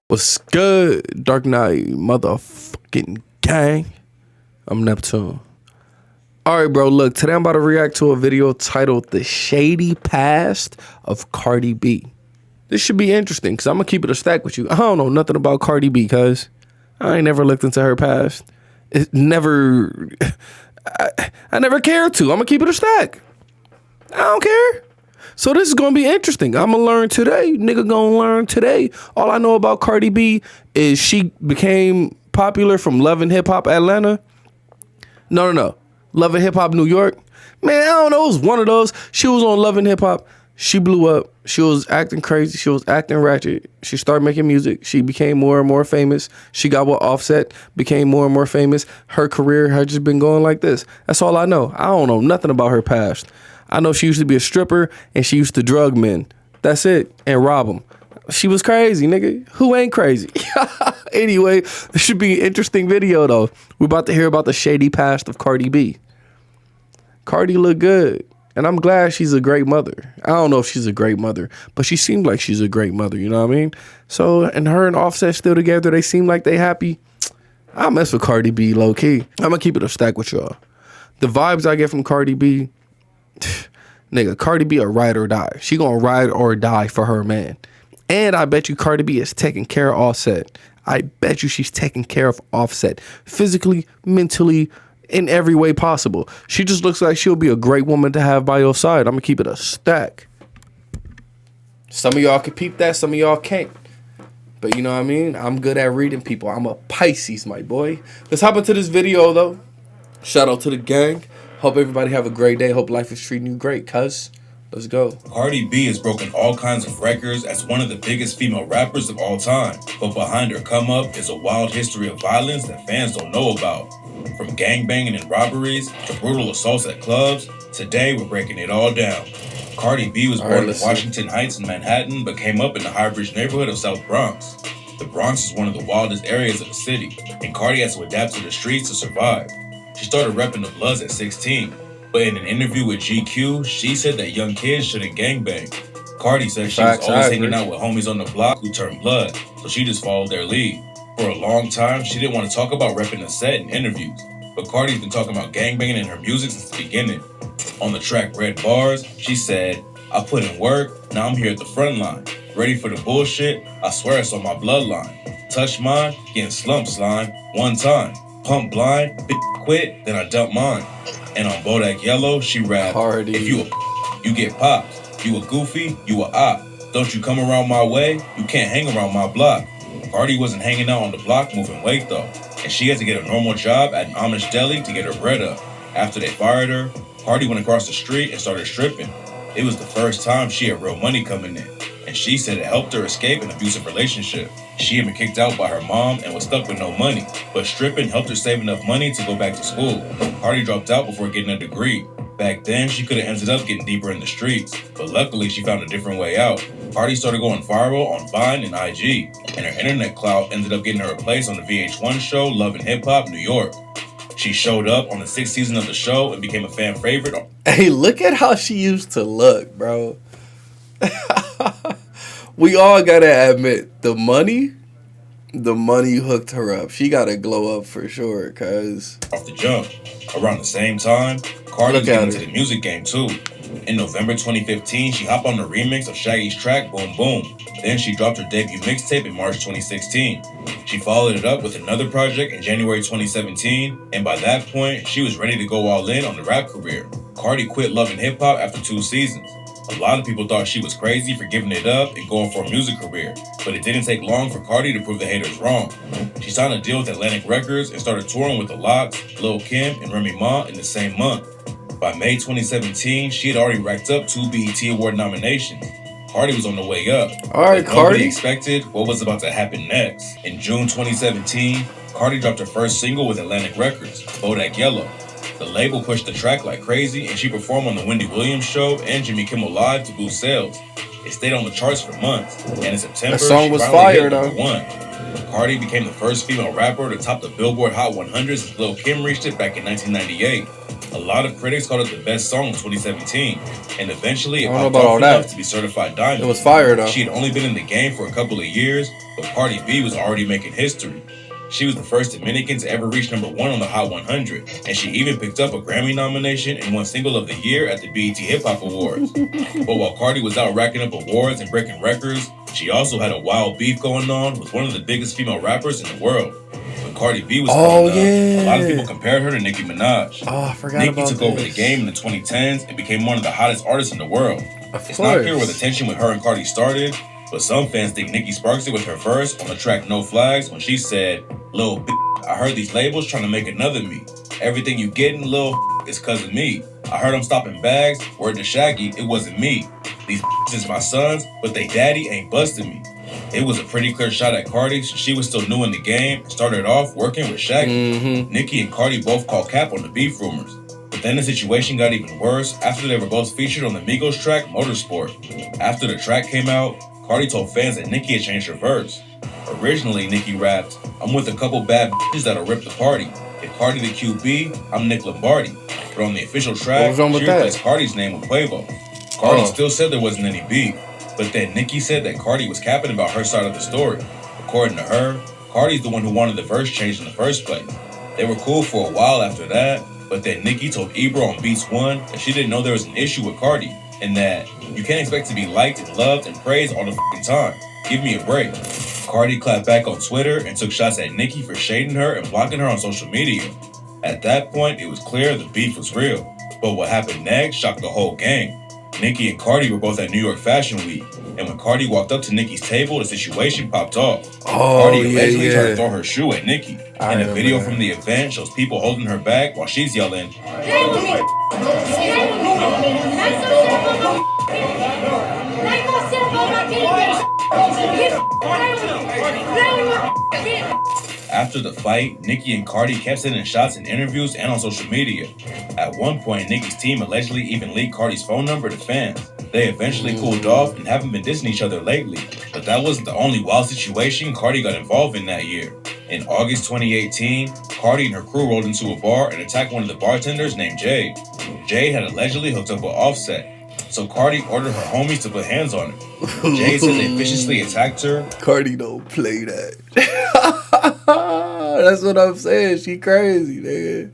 What's good, Dark Knight motherfucking gang? I'm Neptune. Alright, bro, look, today I'm about to react to a video titled The Shady Past of Cardi B. This should be interesting, because I'm going to keep it a stack with you. I don't know nothing about Cardi B, cuz I ain't never looked into her past. It never... I never cared to. I'm going to keep it a stack. I don't care. So this is going to be interesting. I'm going to learn today. Nigga going to learn today. All I know about Cardi B is she became popular from Love and Hip Hop Atlanta. No. Love and Hip Hop New York. Man, I don't know. It was one of those. She was on Love and Hip Hop. She blew up. She was acting crazy. She was acting ratchet. She started making music. She became more and more famous. She got with Offset, became more and more famous. Her career had just been going like this. That's all I know. I don't know nothing about her past. I know she used to be a stripper and she used to drug men. That's it. And rob them. She was crazy, nigga. Who ain't crazy? Anyway, this should be an interesting video, though. We're about to hear about the shady past of Cardi B. Cardi look good. And I'm glad she's a great mother. I don't know if she's a great mother, but she seemed like she's a great mother. You know what I mean? So, and her and Offset still together. They seem like they happy. I mess with Cardi B low key. I'm going to keep it a stack with y'all. The vibes I get from Cardi B... Nigga, Cardi B a ride or die. She gonna ride or die for her man. And I bet you Cardi B is taking care of Offset. I bet you she's taking care of Offset. Physically, mentally, in every way possible. She just looks like she'll be a great woman to have by your side. I'm gonna keep it a stack. Some of y'all can peep that, some of y'all can't. But you know what I mean? I'm good at reading people. I'm a Pisces, my boy. Let's hop into this video, though. Shout out to the gang. Hope everybody have a great day. Hope life is treating you great, cuz. Let's go. Cardi B has broken all kinds of records as one of the biggest female rappers of all time. But behind her come up is a wild history of violence that fans don't know about. From gangbanging and robberies to brutal assaults at clubs, today we're breaking it all down. Cardi B was born in Washington Heights in Manhattan, but came up in the Highbridge neighborhood of South Bronx. The Bronx is one of the wildest areas of the city, and Cardi has to adapt to the streets to survive. She started repping the Bloods at 16, but in an interview with GQ, she said that young kids shouldn't gangbang. Cardi said she was always hanging out with homies on the block who turned blood, so she just followed their lead. For a long time, she didn't want to talk about repping the set in interviews, but Cardi's been talking about gangbanging in her music since the beginning. On the track Red Bars, she said, "I put in work, now I'm here at the front line. Ready for the bullshit? I swear it's on my bloodline. Touch mine, getting slumped slime, one time. Pump blind, quit, then I dump mine." And on Bodak Yellow, she rapped, Cardi. "If you you get popped. You a goofy, you a op. Don't you come around my way, you can't hang around my block." Cardi wasn't hanging out on the block moving weight though, and she had to get a normal job at an Amish deli to get her bread up. After they fired her, Cardi went across the street and started stripping. It was the first time she had real money coming in, and she said it helped her escape an abusive relationship. She had been kicked out by her mom and was stuck with no money, but stripping helped her save enough money to go back to school. Cardi dropped out before getting a degree. Back then, she could have ended up getting deeper in the streets, but luckily she found a different way out. Cardi started going viral on Vine and IG, and her internet clout ended up getting her a place on the VH1 show Love and Hip Hop New York. She showed up on the 6th season of the show and became a fan favorite. Hey, look at how she used to look, bro. We all gotta admit, the money hooked her up. She gotta glow up for sure, cuz. Off the jump. Around the same time, Cardi was getting into the music game too. In November 2015, she hopped on the remix of Shaggy's track, Boom Boom. Then she dropped her debut mixtape in March 2016. She followed it up with another project in January 2017, and by that point, she was ready to go all in on the rap career. Cardi quit Love and Hip Hop after 2 seasons. A lot of people thought she was crazy for giving it up and going for a music career, but it didn't take long for Cardi to prove the haters wrong. She signed a deal with Atlantic Records and started touring with The Lox, Lil' Kim, and Remy Ma in the same month. By May 2017, she had already racked up 2 BET Award nominations. Cardi was on the way up. Alright, Cardi. Nobody expected what was about to happen next. In June 2017, Cardi dropped her first single with Atlantic Records, Bodak Yellow. The label pushed the track like crazy, and she performed on the Wendy Williams Show and Jimmy Kimmel Live to boost sales. It stayed on the charts for months, and in September, that song was fire, though. #1. Cardi became the first female rapper to top the Billboard Hot 100 since Lil' Kim reached it back in 1998. A lot of critics called it the best song in 2017, and eventually it popped off enough to be certified diamond. It was fire though. She had only been in the game for a couple of years, but Cardi B was already making history. She was the first Dominican to ever reach #1 on the Hot 100, and she even picked up a Grammy nomination and won Single of the Year at the BET Hip Hop Awards. But while Cardi was out racking up awards and breaking records, she also had a wild beef going on with one of the biggest female rappers in the world. When Cardi B was growing up, a lot of people compared her to Nicki Minaj. Oh, I forgot Nicki about took over the game in the 2010s and became one of the hottest artists in the world. It's not clear where the tension with her and Cardi started, but some fans think Nicki sparks it with her verse on the track No Flags when she said, "Lil' I heard these labels trying to make another me. Everything you getting, lil' is cause of me. I heard I'm stopping bags, word to Shaggy, it wasn't me. These is my sons, but they daddy ain't busting me." It was a pretty clear shot at Cardi since she was still new in the game and started off working with Shaggy. Nicki and Cardi both called cap on the beef rumors. But then the situation got even worse after they were both featured on the Migos track Motorsport. After the track came out, Cardi told fans that Nicki had changed her verse. Originally, Nicki rapped, "I'm with a couple bad bitches that'll rip the party. If Cardi the QB, I'm Nick Lombardi." But on the official track, she replaced Cardi's name with Quavo. Cardi still said there wasn't any beef, but then Nicki said that Cardi was capping about her side of the story. According to her, Cardi's the one who wanted the verse changed in the first place. They were cool for a while after that, but then Nicki told Ebro on Beats One that she didn't know there was an issue with Cardi, and that you can't expect to be liked and loved and praised all the f***ing time. Give me a break. Cardi clapped back on Twitter and took shots at Nicki for shading her and blocking her on social media. At that point, it was clear the beef was real. But what happened next shocked the whole gang. Nicki and Cardi were both at New York Fashion Week, and when Cardi walked up to Nicki's table, the situation popped off. Cardi allegedly tried to throw her shoe at Nicki, and a video from the event shows people holding her back while she's yelling, After the fight, Nicki and Cardi kept sending shots in interviews and on social media. At one point, Nicki's team allegedly even leaked Cardi's phone number to fans. They eventually cooled off and haven't been dissing each other lately. But that wasn't the only wild situation Cardi got involved in that year. In August 2018, Cardi and her crew rolled into a bar and attacked one of the bartenders named Jade. Jade had allegedly hooked up with Offset, so Cardi ordered her homies to put hands on her. Jade said they viciously attacked her. Cardi don't play that. That's what I'm saying. She crazy, nigga.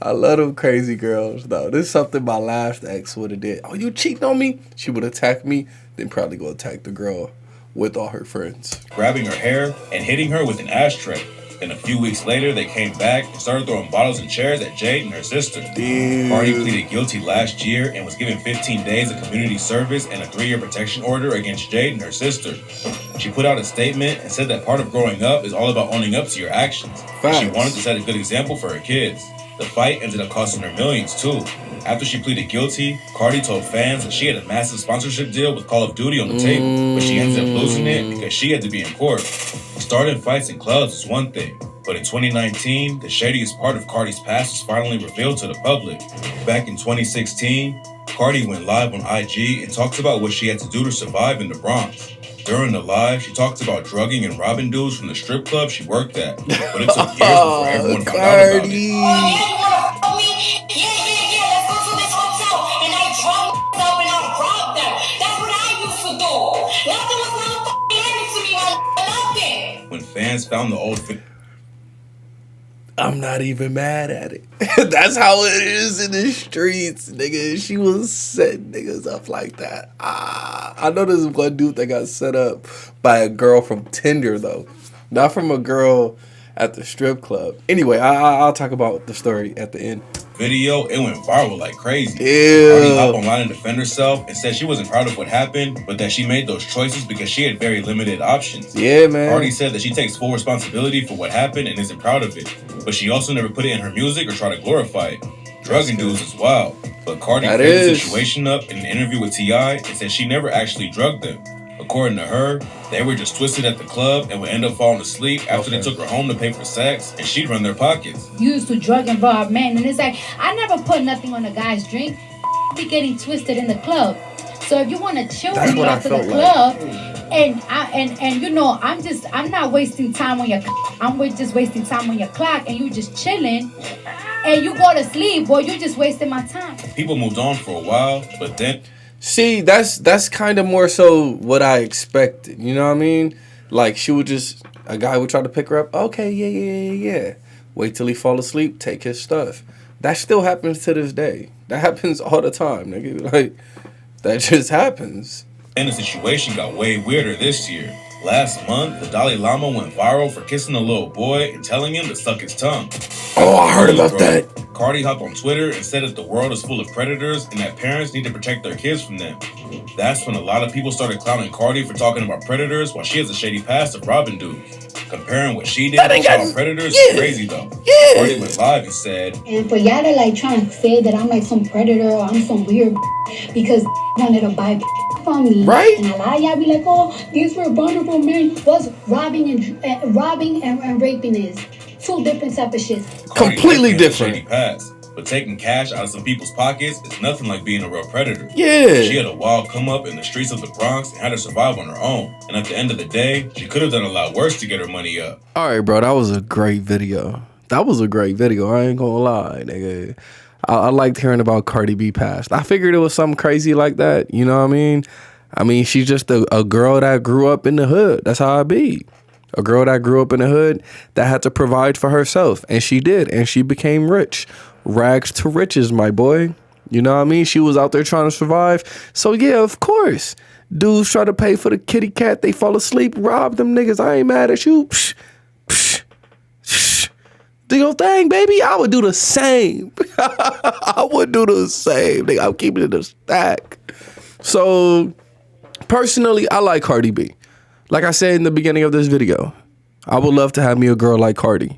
I love them crazy girls, though. This is something my last ex would have did. Oh, you cheating on me? She would attack me, then probably go attack the girl with all her friends. Grabbing her hair and hitting her with an ashtray. Then a few weeks later, they came back and started throwing bottles and chairs at Jade and her sister. Dude. Cardi pleaded guilty last year and was given 15 days of community service and a 3-year protection order against Jade and her sister. She put out a statement and said that part of growing up is all about owning up to your actions. And she wanted to set a good example for her kids. The fight ended up costing her millions, too. After she pleaded guilty, Cardi told fans that she had a massive sponsorship deal with Call of Duty on the table, but she ended up losing it because she had to be in court. Starting fights in clubs is one thing, but in 2019, the shadiest part of Cardi's past was finally revealed to the public. Back in 2016, Cardi went live on IG and talked about what she had to do to survive in the Bronx. During the live, she talked about drugging and robbing dudes from the strip club she worked at, but it took years before everyone found out about it. When fans found the old I'm not even mad at it. That's how it is in the streets, nigga. She was setting niggas up like that. I know there's one dude that got set up by a girl from Tinder, though. Not from a girl at the strip club. Anyway, I'll talk about the story at the end. Video, it went viral like crazy. Ew. Cardi hopped online and defended herself and said she wasn't proud of what happened, but that she made those choices because she had very limited options. Yeah, man. Cardi said that she takes full responsibility for what happened and isn't proud of it, but she also never put it in her music or try to glorify it. Drugging dudes is wild, but Cardi cleared the situation up in an interview with T.I. and said she never actually drugged them. According to her, they were just twisted at the club and would end up falling asleep after they took her home to pay for sex, and she'd run their pockets. Used to drug and rob men, and it's like, I never put nothing on a guy's drink. Be getting twisted in the club. So if you want to chill with me after the club, And you know, I'm not wasting time on your. Just wasting time on your clock, and you just chilling, and you go to sleep. Boy, you just wasting my time. People moved on for a while, but then See, that's kind of more so what I expected. You know what I mean? Like she would a guy would try to pick her up. Okay, yeah. Wait till he fall asleep, take his stuff. That still happens to this day. That happens all the time, nigga. Like that just happens. the situation got way weirder this year. Last month, the Dalai Lama went viral for kissing a little boy and telling him to suck his tongue. Oh, I heard about that. Cardi hopped on Twitter and said that the world is full of predators and that parents need to protect their kids from them. That's when a lot of people started clowning Cardi for talking about predators while she has a shady past of robbing dudes. Comparing what she did to child predators is crazy though. Yeah. Cardi went live and said, And for y'all to like trying to say that I'm like some predator or I'm some weird because wanted to buy from me, right? And a lot of y'all be like, oh, these were vulnerable men. What's robbing and raping is? Two different type of shit. Completely different. Past, but taking cash out of some people's pockets is nothing like being a real predator. Yeah. She had a wild come up in the streets of the Bronx and had to survive on her own. And at the end of the day, she could have done a lot worse to get her money up. All right, bro, that was a great video. I ain't gonna lie, nigga. I liked hearing about Cardi B past. I figured it was something crazy like that. You know what I mean? She's just a girl that grew up in the hood. That's how I be. A girl that grew up in the hood that had to provide for herself. And she did. And she became rich. Rags to riches, my boy. You know what I mean? She was out there trying to survive. So, yeah, of course. Dudes try to pay for the kitty cat. They fall asleep. Rob them niggas. I ain't mad at you. Psh, psh, psh. Do your thing, baby. I would do the same. I would do the same. Nigga, I'm keeping it a stack. So, personally, I like Cardi B. Like I said in the beginning of this video, I would love to have me a girl like Cardi.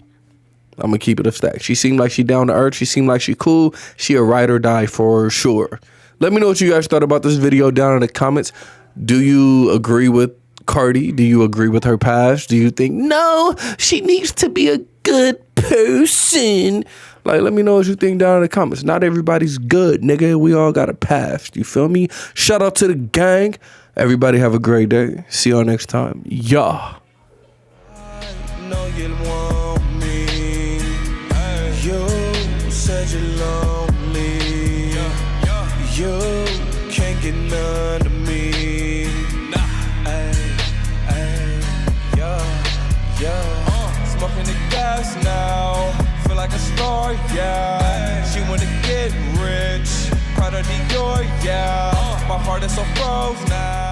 I'm going to keep it a stack. She seemed like she down to earth. She seemed like she cool. She a ride or die for sure. Let me know what you guys thought about this video down in the comments. Do you agree with Cardi? Do you agree with her past? Do you think, no, she needs to be a good person? Like, let me know what you think down in the comments. Not everybody's good, nigga. We all got a past. You feel me? Shout out to the gang. Everybody have a great day. See y'all next time. Yeah. I know you want me. You said you're lonely. You can't get none of me. Smoking the gas now. Feel like a star, yeah. She wanna get rich. Proud of Dior, yeah. My heart is so froze now.